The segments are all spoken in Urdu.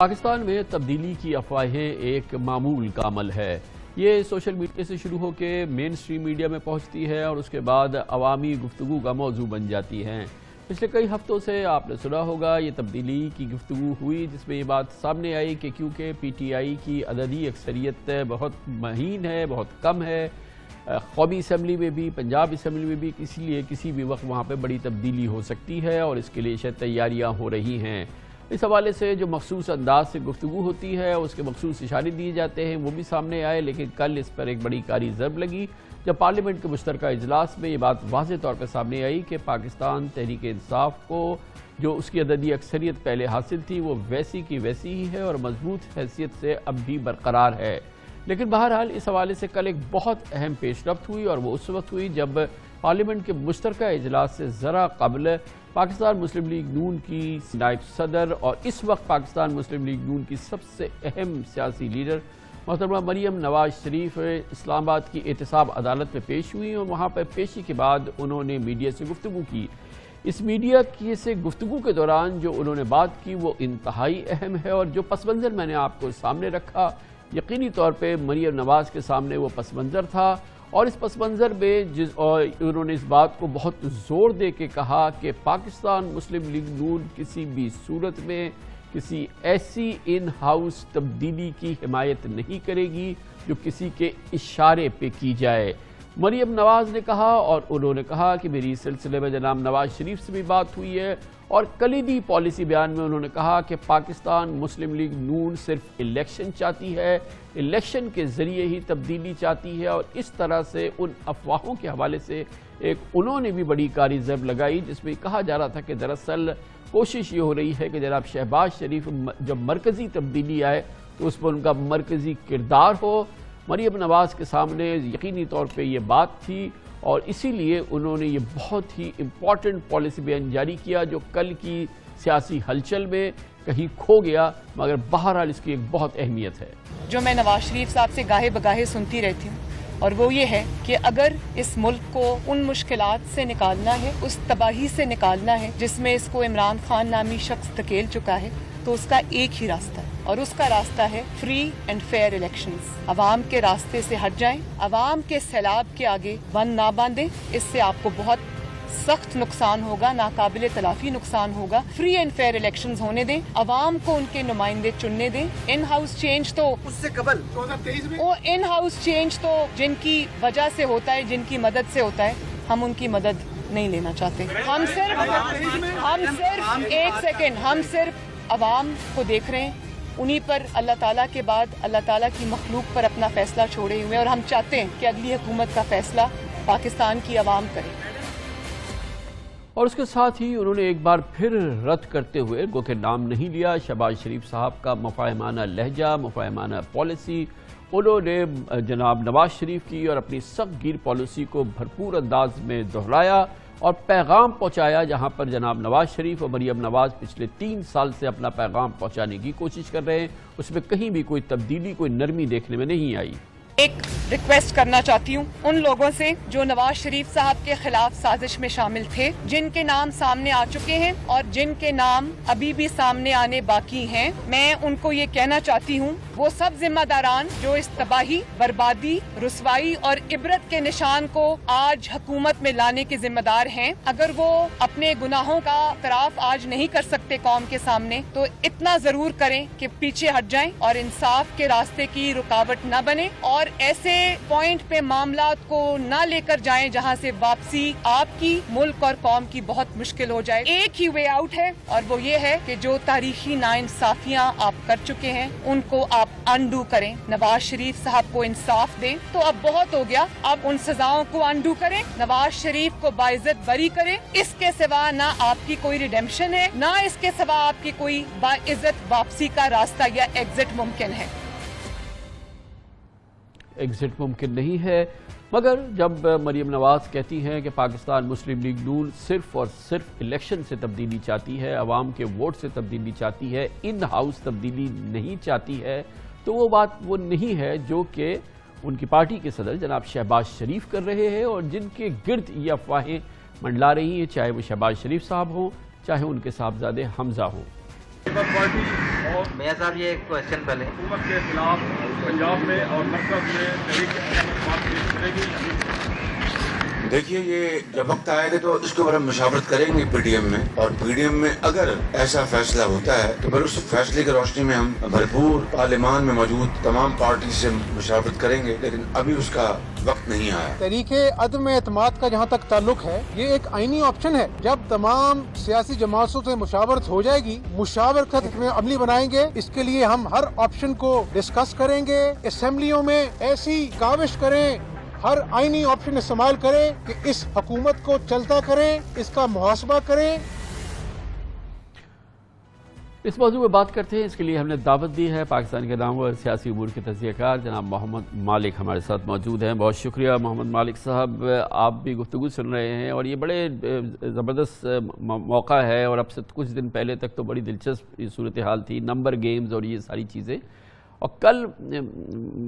پاکستان میں تبدیلی کی افواہیں ایک معمول کا عمل ہے۔ یہ سوشل میڈیا سے شروع ہو کے مین سٹریم میڈیا میں پہنچتی ہے اور اس کے بعد عوامی گفتگو کا موضوع بن جاتی ہیں۔ پچھلے کئی ہفتوں سے آپ نے سنا ہوگا یہ تبدیلی کی گفتگو ہوئی، جس میں یہ بات سامنے آئی کہ کیونکہ پی ٹی آئی کی عددی اکثریت بہت مہین ہے، بہت کم ہے، قومی اسمبلی میں بھی، پنجاب اسمبلی میں بھی، اسی لیے کسی بھی وقت وہاں پہ بڑی تبدیلی ہو سکتی ہے اور اس کے لیے شاید تیاریاں ہو رہی ہیں۔ اس حوالے سے جو مخصوص انداز سے گفتگو ہوتی ہے، اس کے مخصوص اشارے دیے جاتے ہیں، وہ بھی سامنے آئے، لیکن کل اس پر ایک بڑی کاری ضرب لگی جب پارلیمنٹ کے مشترکہ اجلاس میں یہ بات واضح طور پر سامنے آئی کہ پاکستان تحریک انصاف کو جو اس کی عددی اکثریت پہلے حاصل تھی وہ ویسی کی ویسی ہی ہے اور مضبوط حیثیت سے اب بھی برقرار ہے۔ لیکن بہرحال اس حوالے سے کل ایک بہت اہم پیش رفت ہوئی اور وہ اس وقت ہوئی جب پارلیمنٹ کے مشترکہ اجلاس سے ذرا قبل پاکستان مسلم لیگ نون کی نائب صدر اور اس وقت پاکستان مسلم لیگ نون کی سب سے اہم سیاسی لیڈر محترمہ مریم نواز شریف اسلام آباد کی احتساب عدالت میں پیش ہوئی اور وہاں پر پیشی کے بعد انہوں نے میڈیا سے گفتگو کی۔ اس میڈیا کی سے گفتگو کے دوران جو انہوں نے بات کی وہ انتہائی اہم ہے اور جو پس منظر میں نے آپ کو سامنے رکھا، یقینی طور پہ مریم نواز کے سامنے وہ پس منظر تھا اور اس پس منظر میں انہوں نے اس بات کو بہت زور دے کے کہا کہ پاکستان مسلم لیگ نون کسی بھی صورت میں کسی ایسی ان ہاؤس تبدیلی کی حمایت نہیں کرے گی جو کسی کے اشارے پہ کی جائے۔ مریم نواز نے کہا اور انہوں نے کہا کہ میری اس سلسلے میں جناب نواز شریف سے بھی بات ہوئی ہے اور کلیدی پالیسی بیان میں انہوں نے کہا کہ پاکستان مسلم لیگ نون صرف الیکشن چاہتی ہے، الیکشن کے ذریعے ہی تبدیلی چاہتی ہے اور اس طرح سے ان افواہوں کے حوالے سے انہوں نے بھی بڑی کاری ضرب لگائی جس میں کہا جا رہا تھا کہ دراصل کوشش یہ ہو رہی ہے کہ جناب شہباز شریف جب مرکزی تبدیلی آئے تو اس پر ان کا مرکزی کردار ہو۔ مریم نواز کے سامنے یقینی طور پہ یہ بات تھی اور اسی لیے انہوں نے یہ بہت ہی امپورٹنٹ پالیسی بیان جاری کیا جو کل کی سیاسی ہلچل میں کہیں کھو گیا، مگر بہرحال اس کی ایک بہت اہمیت ہے۔ جو میں نواز شریف صاحب سے گاہے بگاہے سنتی رہتی ہوں اور وہ یہ ہے کہ اگر اس ملک کو ان مشکلات سے نکالنا ہے، اس تباہی سے نکالنا ہے جس میں اس کو عمران خان نامی شخص دھکیل چکا ہے، تو اس کا ایک ہی راستہ ہے اور اس کا راستہ ہے فری اینڈ فیئر الیکشنز۔ عوام کے راستے سے ہٹ جائیں، عوام کے سیلاب کے آگے بند نہ باندھیں، اس سے آپ کو بہت سخت نقصان ہوگا، ناقابل تلافی نقصان ہوگا۔ فری اینڈ فیئر الیکشنز ہونے دیں، عوام کو ان کے نمائندے چننے دیں۔ ان ہاؤس چینج تو اس سے قبل 2023 میں وہ ان ہاؤس چینج تو جن کی وجہ سے ہوتا ہے، جن کی مدد سے ہوتا ہے، ہم ان کی مدد نہیں لینا چاہتے۔ ہم صرف عوام کو دیکھ رہے ہیں، انہی پر اللہ تعالیٰ کے بعد اللہ تعالیٰ کی مخلوق پر اپنا فیصلہ چھوڑے ہوئے اور ہم چاہتے ہیں کہ اگلی حکومت کا فیصلہ پاکستان کی عوام کرے۔ اور اس کے ساتھ ہی انہوں نے ایک بار پھر رد کرتے ہوئے گو کہ نام نہیں لیا شہباز شریف صاحب کا مفاہمانہ لہجہ، مفاہمانہ پالیسی، انہوں نے جناب نواز شریف کی اور اپنی سخت گیر پالیسی کو بھرپور انداز میں دہرایا اور پیغام پہنچایا جہاں پر جناب نواز شریف اور مریم نواز پچھلے 3 سال سے اپنا پیغام پہنچانے کی کوشش کر رہے ہیں، اس میں کہیں بھی کوئی تبدیلی، کوئی نرمی دیکھنے میں نہیں آئی۔ ایک ریکویسٹ کرنا چاہتی ہوں ان لوگوں سے جو نواز شریف صاحب کے خلاف سازش میں شامل تھے، جن کے نام سامنے آ چکے ہیں اور جن کے نام ابھی بھی سامنے آنے باقی ہیں، میں ان کو یہ کہنا چاہتی ہوں وہ سب ذمہ داران جو اس تباہی، بربادی، رسوائی اور عبرت کے نشان کو آج حکومت میں لانے کے ذمہ دار ہیں، اگر وہ اپنے گناہوں کا اعتراف آج نہیں کر سکتے قوم کے سامنے تو اتنا ضرور کریں کہ پیچھے ہٹ جائیں اور انصاف کے راستے کی رکاوٹ نہ بنے اور ایسے پوائنٹ پہ معاملات کو نہ لے کر جائیں جہاں سے واپسی آپ کی، ملک اور قوم کی بہت مشکل ہو جائے۔ ایک ہی وے آؤٹ ہے اور وہ یہ ہے کہ جو تاریخی ناانصافیاں آپ کر چکے ہیں ان کو آپ انڈو کریں، نواز شریف صاحب کو انصاف دیں۔ تو اب بہت ہو گیا، اب ان سزاؤں کو انڈو کریں، نواز شریف کو باعزت بری کریں۔ اس کے سوا نہ آپ کی کوئی ریڈیمپشن ہے، نہ اس کے سوا آپ کی کوئی باعزت واپسی کا راستہ یا ایگزٹ ممکن ہے۔ ایگزٹ ممکن نہیں ہے، مگر جب مریم نواز کہتی ہیں کہ پاکستان مسلم لیگ نون صرف اور صرف الیکشن سے تبدیلی چاہتی ہے، عوام کے ووٹ سے تبدیلی چاہتی ہے، ان ہاؤس تبدیلی نہیں چاہتی ہے، تو وہ بات وہ نہیں ہے جو کہ ان کی پارٹی کے صدر جناب شہباز شریف کر رہے ہیں اور جن کے گرد یہ افواہیں منڈلا رہی ہیں، چاہے وہ شہباز شریف صاحب ہوں، چاہے ان کے صاحبزادے حمزہ ہوں۔ پارٹی اور میاں صاحب یہ ایک کوشچن پہلے حکومت کے خلاف پنجاب میں اور مرکز میں تحریک بات پیش کرے گی. دیکھیے یہ جب وقت آئے گا تو اس کے اوپر ہم مشاورت کریں گے پی ڈی ایم میں, اور پی ڈی ایم میں اگر ایسا فیصلہ ہوتا ہے تو پھر اس فیصلے کی روشنی میں ہم بھرپور پارلیمان میں موجود تمام پارٹی سے مشاورت کریں گے, لیکن ابھی اس کا وقت نہیں آیا. تحریک عدم اعتماد کا جہاں تک تعلق ہے, یہ ایک آئینی آپشن ہے. جب تمام سیاسی جماعتوں سے مشاورت ہو جائے گی, مشاورت میں عملی بنائیں گے. اس کے لیے ہم ہر آپشن کو ڈسکس کریں گے, اسمبلیوں میں ایسی کاوش کریں, ہر آئینی آپشن استعمال کریں کہ اس حکومت کو چلتا کریں, اس کا محاسبہ کریں. اس موضوع میں بات کرتے ہیں. اس کے لیے ہم نے دعوت دی ہے پاکستان کے نامور سیاسی امور کے تجزیہ کار جناب محمد مالک ہمارے ساتھ موجود ہیں. بہت شکریہ محمد مالک صاحب, آپ بھی گفتگو سن رہے ہیں اور یہ بڑے زبردست موقع ہے, اور اب سے کچھ دن پہلے تک تو بڑی دلچسپ صورتحال تھی, نمبر گیمز اور یہ ساری چیزیں. اور کل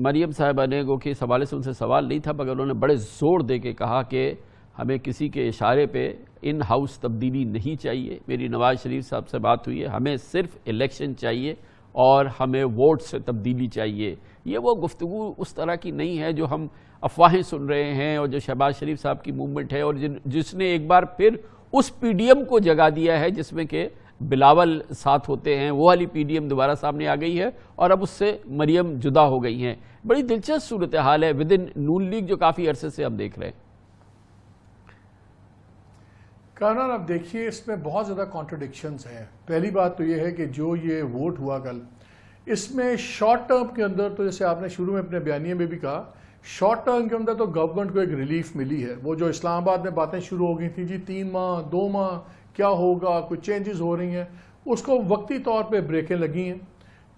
مریم صاحبہ نے گو کہ اس حوالے سے ان سے سوال نہیں تھا, مگر انہوں نے بڑے زور دے کے کہا کہ ہمیں کسی کے اشارے پہ ان ہاؤس تبدیلی نہیں چاہیے. میری نواز شریف صاحب سے بات ہوئی ہے, ہمیں صرف الیکشن چاہیے اور ہمیں ووٹ سے تبدیلی چاہیے. یہ وہ گفتگو اس طرح کی نہیں ہے جو ہم افواہیں سن رہے ہیں, اور جو شہباز شریف صاحب کی موومنٹ ہے, اور جس نے ایک بار پھر اس پی ڈی ایم کو جگا دیا ہے جس میں کہ بلاول ساتھ ہوتے ہیں. وہ والی پی ڈی ایم دوبارہ سامنے آ گئی ہے, اور اب اس سے مریم جدا ہو گئی ہیں. بڑی دلچسپ صورتحال ہے ود ان نون لیگ جو کافی عرصے سے ہم دیکھ رہے ہیں. کامران اب دیکھیے اس میں بہت زیادہ کانٹرڈکشنز ہیں. پہلی بات تو یہ ہے کہ جو یہ ووٹ ہوا کل, اس میں شارٹ ٹرم کے اندر تو جیسے آپ نے شروع میں اپنے بیانیے میں بھی کہا, شارٹ ٹرم کے اندر تو گورنمنٹ کو ایک ریلیف ملی ہے. وہ جو اسلام آباد میں باتیں شروع ہو گئی تھیں, جی 3 ماہ 2 ماہ کیا ہوگا, کچھ چینجز ہو رہی ہیں, اس کو وقتی طور پہ بریکیں لگی ہیں.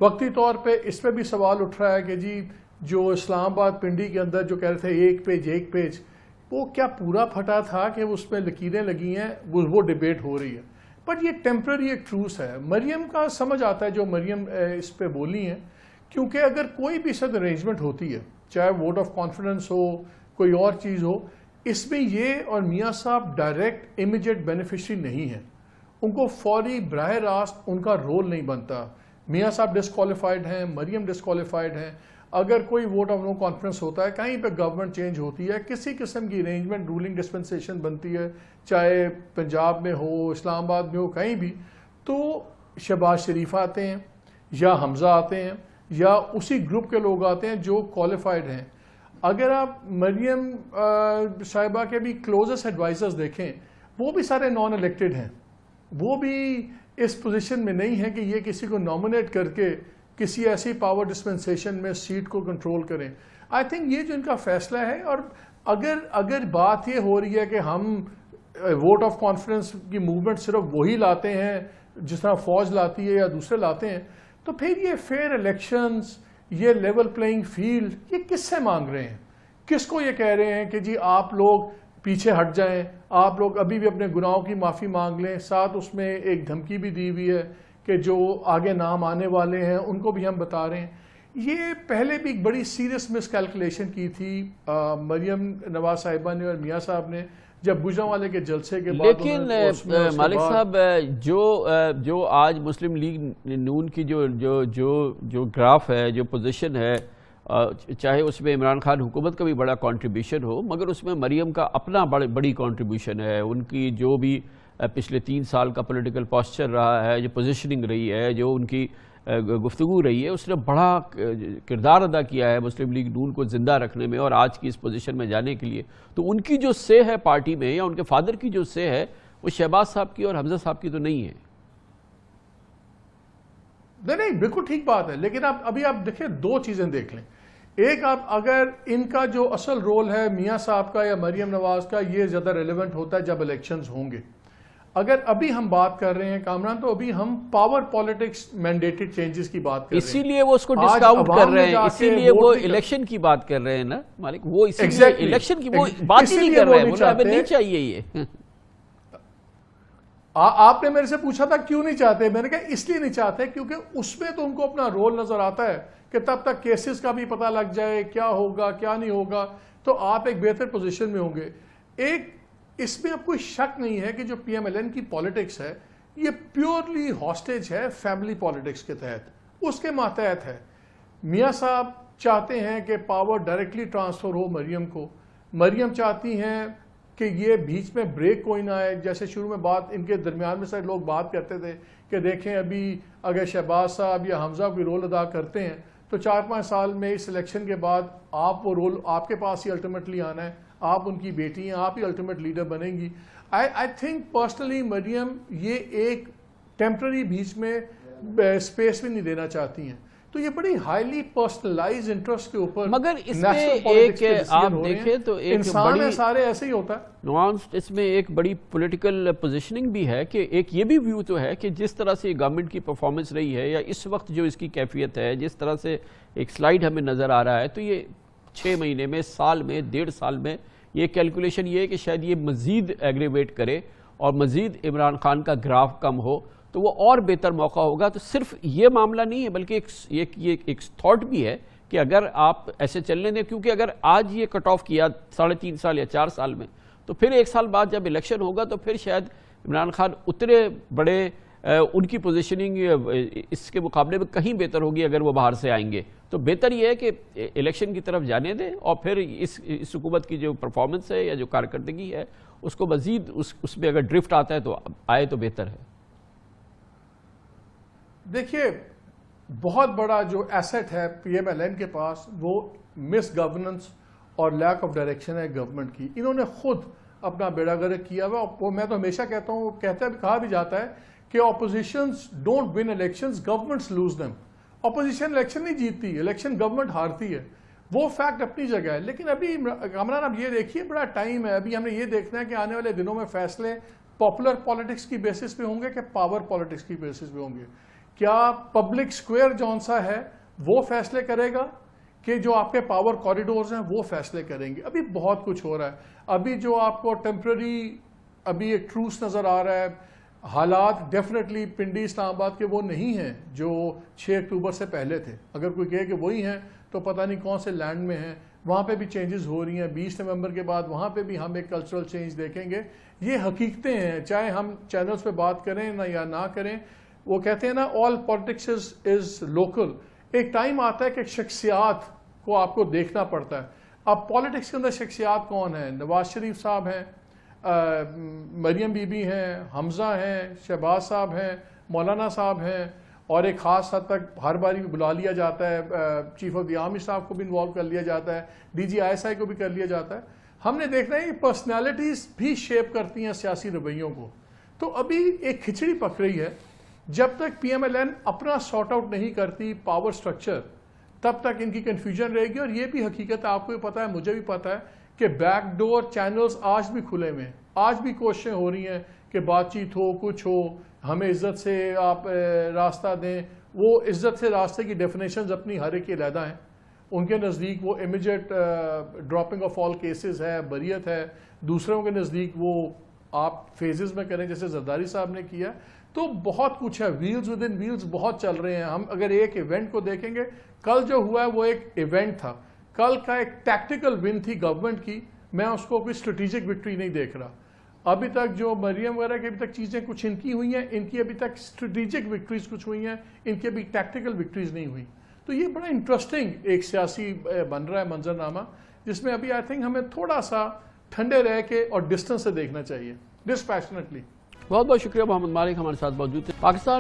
وقتی طور پہ اس پہ بھی سوال اٹھ رہا ہے کہ جی جو اسلام آباد پنڈی کے اندر جو کہہ رہے تھے ایک پیج وہ کیا پورا پھٹا تھا کہ اس میں لکیریں لگی ہیں, وہ ڈیبیٹ ہو رہی ہے. بٹ یہ ٹیمپرری ایک ٹروس ہے. مریم کا سمجھ آتا ہے جو مریم اس پہ بولی ہیں, کیونکہ اگر کوئی بھی سد ارینجمنٹ ہوتی ہے, چاہے ووٹ آف کانفیڈنس ہو, کوئی اور چیز ہو, اس میں یہ اور میاں صاحب ڈائریکٹ امیجیٹ بینیفیشری نہیں ہیں. ان کو فوری براہ راست ان کا رول نہیں بنتا. میاں صاحب ڈسکوالیفائڈ ہیں, مریم ڈسکوالیفائڈ ہیں. اگر کوئی ووٹ آف نو کانفیڈنس ہوتا ہے, کہیں پہ گورنمنٹ چینج ہوتی ہے, کسی قسم کی ارینجمنٹ رولنگ ڈسپنسیشن بنتی ہے, چاہے پنجاب میں ہو, اسلام آباد میں ہو, کہیں بھی, تو شہباز شریف آتے ہیں یا حمزہ آتے ہیں یا اسی گروپ کے لوگ آتے ہیں جو کوالیفائڈ ہیں. اگر آپ مریم صاحبہ کے بھی کلوزسٹ ایڈوائزرز دیکھیں, وہ بھی سارے نان الیکٹڈ ہیں. وہ بھی اس پوزیشن میں نہیں ہے کہ یہ کسی کو نامنیٹ کر کے کسی ایسی پاور ڈسپنسیشن میں سیٹ کو کنٹرول کریں. آئی تھنک یہ جو ان کا فیصلہ ہے, اور اگر بات یہ ہو رہی ہے کہ ہم ووٹ آف کانفیڈنس کی موومنٹ صرف وہی لاتے ہیں جس طرح فوج لاتی ہے یا دوسرے لاتے ہیں, تو پھر یہ فیئر الیکشنز, یہ لیول پلینگ فیلڈ, یہ کس سے مانگ رہے ہیں؟ کس کو یہ کہہ رہے ہیں کہ جی آپ لوگ پیچھے ہٹ جائیں, آپ لوگ ابھی بھی اپنے گناہوں کی معافی مانگ لیں؟ ساتھ اس میں ایک دھمکی بھی دی ہوئی ہے کہ جو آگے نام آنے والے ہیں ان کو بھی ہم بتا رہے ہیں. یہ پہلے بھی ایک بڑی سیریس مس کیلکولیشن کی تھی مریم نواز صاحبہ نے اور میاں صاحب نے جب گوجرانوالے کے جلسے کے بعد. لیکن مالک صاحب جو آج مسلم لیگ نون کی جو گراف ہے, جو پوزیشن ہے, چاہے اس میں عمران خان حکومت کا بھی بڑا کنٹریبیوشن ہو, مگر اس میں مریم کا اپنا بڑی کنٹریبیوشن ہے. ان کی جو بھی پچھلے 3 سال کا پولیٹیکل پوسچر رہا ہے, جو پوزیشننگ رہی ہے, جو ان کی گفتگو رہی ہے, اس نے بڑا کردار ادا کیا ہے مسلم لیگ نون کو زندہ رکھنے میں اور آج کی اس پوزیشن میں جانے کے لیے. تو ان کی جو سے ہے پارٹی میں, یا ان کے فادر کی جو سے ہے, وہ شہباز صاحب کی اور حمزہ صاحب کی تو نہیں ہے. نہیں, بالکل ٹھیک بات ہے. لیکن ابھی آپ دیکھیں, 2 چیزیں دیکھ لیں. ایک, آپ اگر ان کا جو اصل رول ہے میاں صاحب کا یا مریم نواز کا, یہ زیادہ ریلیونٹ ہوتا ہے جب الیکشنز ہوں گے. اگر ابھی ہم بات کر رہے ہیں کامران, تو ابھی ہم پاور پالیٹکس مینڈیٹڈ چینجز کی بات کر رہے ہیں. اسی لیے وہ اس کو ڈسکاؤنٹ کر رہے ہیں, اسی لیے وہ الیکشن کی بات کر رہے ہیں نا مالک. وہ اسی لیے الیکشن کی وہ بات ہی نہیں کر رہے ہیں, وہ ہمیں نہیں چاہیے یہ. آپ نے میرے سے پوچھا تھا کیوں نہیں چاہتے, میں نے کہا اس لیے نہیں چاہتے کیونکہ اس میں تو ان کو اپنا رول نظر آتا ہے کہ تب تک کیسز کا بھی پتہ لگ جائے, کیا ہوگا کیا نہیں ہوگا, تو آپ ایک بہتر پوزیشن میں ہوں گے. ایک اس میں اب کوئی شک نہیں ہے کہ جو پی ایم ایل این کی پالیٹکس ہے, یہ پیورلی ہاسٹیج ہے فیملی پالیٹکس کے تحت، اس کے ماتحت ہے۔ میاں صاحب چاہتے ہیں کہ پاور ڈائریکٹلی ٹرانسفر ہو مریم کو، مریم چاہتی ہیں کہ یہ بیچ میں بریک کوئی نہ آئے۔ جیسے شروع میں بات ان کے درمیان میں سے لوگ بات کرتے تھے کہ دیکھیں ابھی اگر شہباز صاحب یا حمزہ کوئی رول ادا کرتے ہیں تو 4-5 سال میں اس الیکشن کے بعد آپ وہ رول آپ کے پاس ہی الٹیمیٹلی آنا ہے، آپ ان کی بیٹی ہیں، آپ ہی الٹیمیٹ لیڈر بنیں گی۔ آئی تھنک پرسنلی مریم یہ ایک ٹیمپرری بیچ میں اسپیس بھی نہیں دینا چاہتی ہیں، تو یہ بڑی ہائیلی پرسنلائز انٹرسٹ کے اوپر مگر اس میں ایک آپ دیکھیں تو ایک انسان ہے سارے ایسے ہی ہوتا ہے نوانس، اس میں ایک بڑی پولیٹیکل پوزیشننگ بھی ہے کہ ایک یہ بھی ویو تو ہے کہ جس طرح سے گورنمنٹ کی پرفارمنس رہی ہے یا اس وقت جو اس کی کیفیت ہے، جس طرح سے ایک سلائیڈ ہمیں نظر آ رہا ہے، تو یہ 6 مہینے میں، سال میں، 1.5 سال میں یہ کیلکولیشن یہ ہے کہ شاید یہ مزید ایگریویٹ کرے اور مزید عمران خان کا گراف کم ہو تو وہ اور بہتر موقع ہوگا۔ تو صرف یہ معاملہ نہیں ہے بلکہ ایک تھاٹ بھی ہے کہ اگر آپ ایسے چلنے دیں، کیونکہ اگر آج یہ کٹ آف کیا 3.5 سال یا 4 سال میں، تو پھر 1 سال بعد جب الیکشن ہوگا تو پھر شاید عمران خان اتنے بڑے ان کی پوزیشننگ اس کے مقابلے میں کہیں بہتر ہوگی اگر وہ باہر سے آئیں گے۔ تو بہتر یہ ہے کہ الیکشن کی طرف جانے دیں اور پھر اس حکومت کی جو پرفارمنس ہے یا جو کارکردگی ہے اس کو مزید اس میں اگر ڈرفٹ آتا ہے تو آئے تو بہتر ہے۔ دیکھیے بہت بڑا جو ایسٹ ہے پی ایم ایل این کے پاس وہ مس گورننس اور لیک آف ڈائریکشن ہے گورنمنٹ کی۔ انہوں نے خود اپنا بیڑا غرق کیا ہوا، اور میں تو ہمیشہ کہتا ہوں، کہا بھی جاتا ہے کہ oppositions don't win elections, governments lose them. Opposition election نہیں جیتتی، الیکشن گورنمنٹ ہارتی ہے، وہ فیکٹ اپنی جگہ ہے۔ لیکن ابھی کامران اب یہ دیکھیے بڑا ٹائم ہے، ابھی ہم نے یہ دیکھنا ہے کہ آنے والے دنوں میں فیصلے پاپولر پالیٹکس کی بیسس پہ ہوں گے کہ پاور پالیٹکس کی بیسس پہ ہوں گے۔ کیا پبلک سکوئر جون سا ہے وہ فیصلے کرے گا کہ جو آپ کے پاور کوریڈورز ہیں وہ فیصلے کریں گے؟ ابھی بہت کچھ ہو رہا ہے۔ ابھی جو آپ کو ٹیمپرری ابھی ایک ٹروس نظر آ رہا ہے، حالات ڈیفینیٹلی پنڈی اسلام آباد کے وہ نہیں ہیں جو 6 اکتوبر سے پہلے تھے۔ اگر کوئی کہے کہ وہی ہیں تو پتہ نہیں کون سے لینڈ میں ہیں، وہاں پہ بھی چینجز ہو رہی ہیں۔ 20 نومبر کے بعد وہاں پہ بھی ہم ایک کلچرل چینج دیکھیں گے۔ یہ حقیقتیں ہیں، چاہے ہم چینلز پہ بات کریں یا نہ کریں۔ وہ کہتے ہیں نا آل پالیٹکس از لوکل۔ ایک ٹائم آتا ہے کہ شخصیات کو آپ کو دیکھنا پڑتا ہے۔ اب پالیٹکس کے اندر شخصیات کون ہیں؟ نواز شریف صاحب ہیں، مریم بی بی ہیں، حمزہ ہیں، شہباز صاحب ہیں، مولانا صاحب ہیں، اور ایک خاص حد تک ہر باری بلا لیا جاتا ہے، چیف آف دی آرمی صاحب کو بھی انوالو کر لیا جاتا ہے، D G I S I کو بھی کر لیا جاتا ہے۔ ہم نے دیکھنا ہے کہ پرسنالٹیز بھی شیپ کرتی ہیں سیاسی رویوں کو۔ تو ابھی ایک کھچڑی پک رہی ہے، جب تک پی ایم ایل این اپنا سارٹ آؤٹ نہیں کرتی پاور سٹرکچر، تب تک ان کی کنفیوژن رہے گی۔ اور یہ بھی حقیقت ہے، آپ کو بھی پتا ہے، مجھے بھی پتا ہے کہ بیک ڈور چینلز آج بھی کھلے ہوئے ہیں، آج بھی کوششیں ہو رہی ہیں کہ بات چیت ہو، کچھ ہو، ہمیں عزت سے آپ راستہ دیں۔ وہ عزت سے راستے کی ڈیفینیشنز اپنی ہر ایک کی علیحدہ ہیں۔ ان کے نزدیک وہ immediate dropping of all cases ہے، بریت ہے، دوسروں کے نزدیک وہ آپ فیزز میں کریں جیسے زرداری صاحب نے کیا۔ تو بہت کچھ ہے، ویلز ود ان ویلز بہت چل رہے ہیں۔ ہم اگر ایک ایونٹ کو دیکھیں گے، کل جو ہوا ہے وہ ایک ایونٹ تھا، کل کا ایک ٹیکٹیکل ون تھی گورنمنٹ کی، میں اس کو کوئی اسٹریٹجک وکٹری نہیں دیکھ رہا۔ ابھی تک جو مریم وغیرہ کی ابھی تک چیزیں کچھ ان کی ہوئی ہیں، ان کی ابھی تک اسٹریٹجک وکٹریز کچھ ہوئی ہیں، ان کی ابھی ٹیکٹیکل وکٹریز نہیں ہوئی۔ تو یہ بڑا انٹرسٹنگ ایک سیاسی بن رہا ہے منظرنامہ، جس میں ابھی آئی تھنک ہمیں تھوڑا سا ٹھنڈے رہ کے اور ڈسٹنس سے دیکھنا چاہیے، ڈسپیشنیٹلی۔ بہت بہت شکریہ محمد مالک ہمارے ساتھ موجود تھے۔ پاکستان